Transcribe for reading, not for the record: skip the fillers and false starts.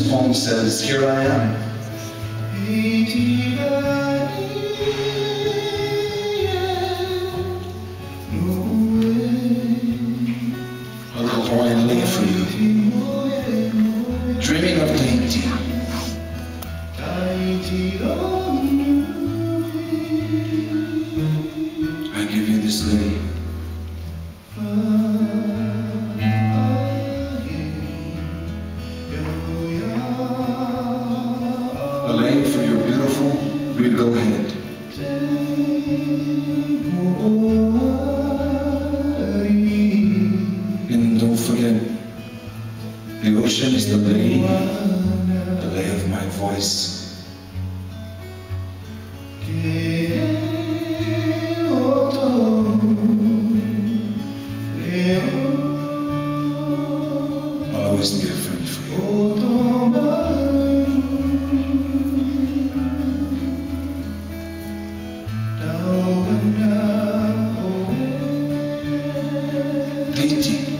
poem says, here I am. Hei Iti a little Hawaiian lay for you, dreaming of Hei Iti. I give you this lay. A lay for your beautiful regal head. And don't forget, the ocean is the lay of my voice. I'll always be a friend for you. Hei Iti.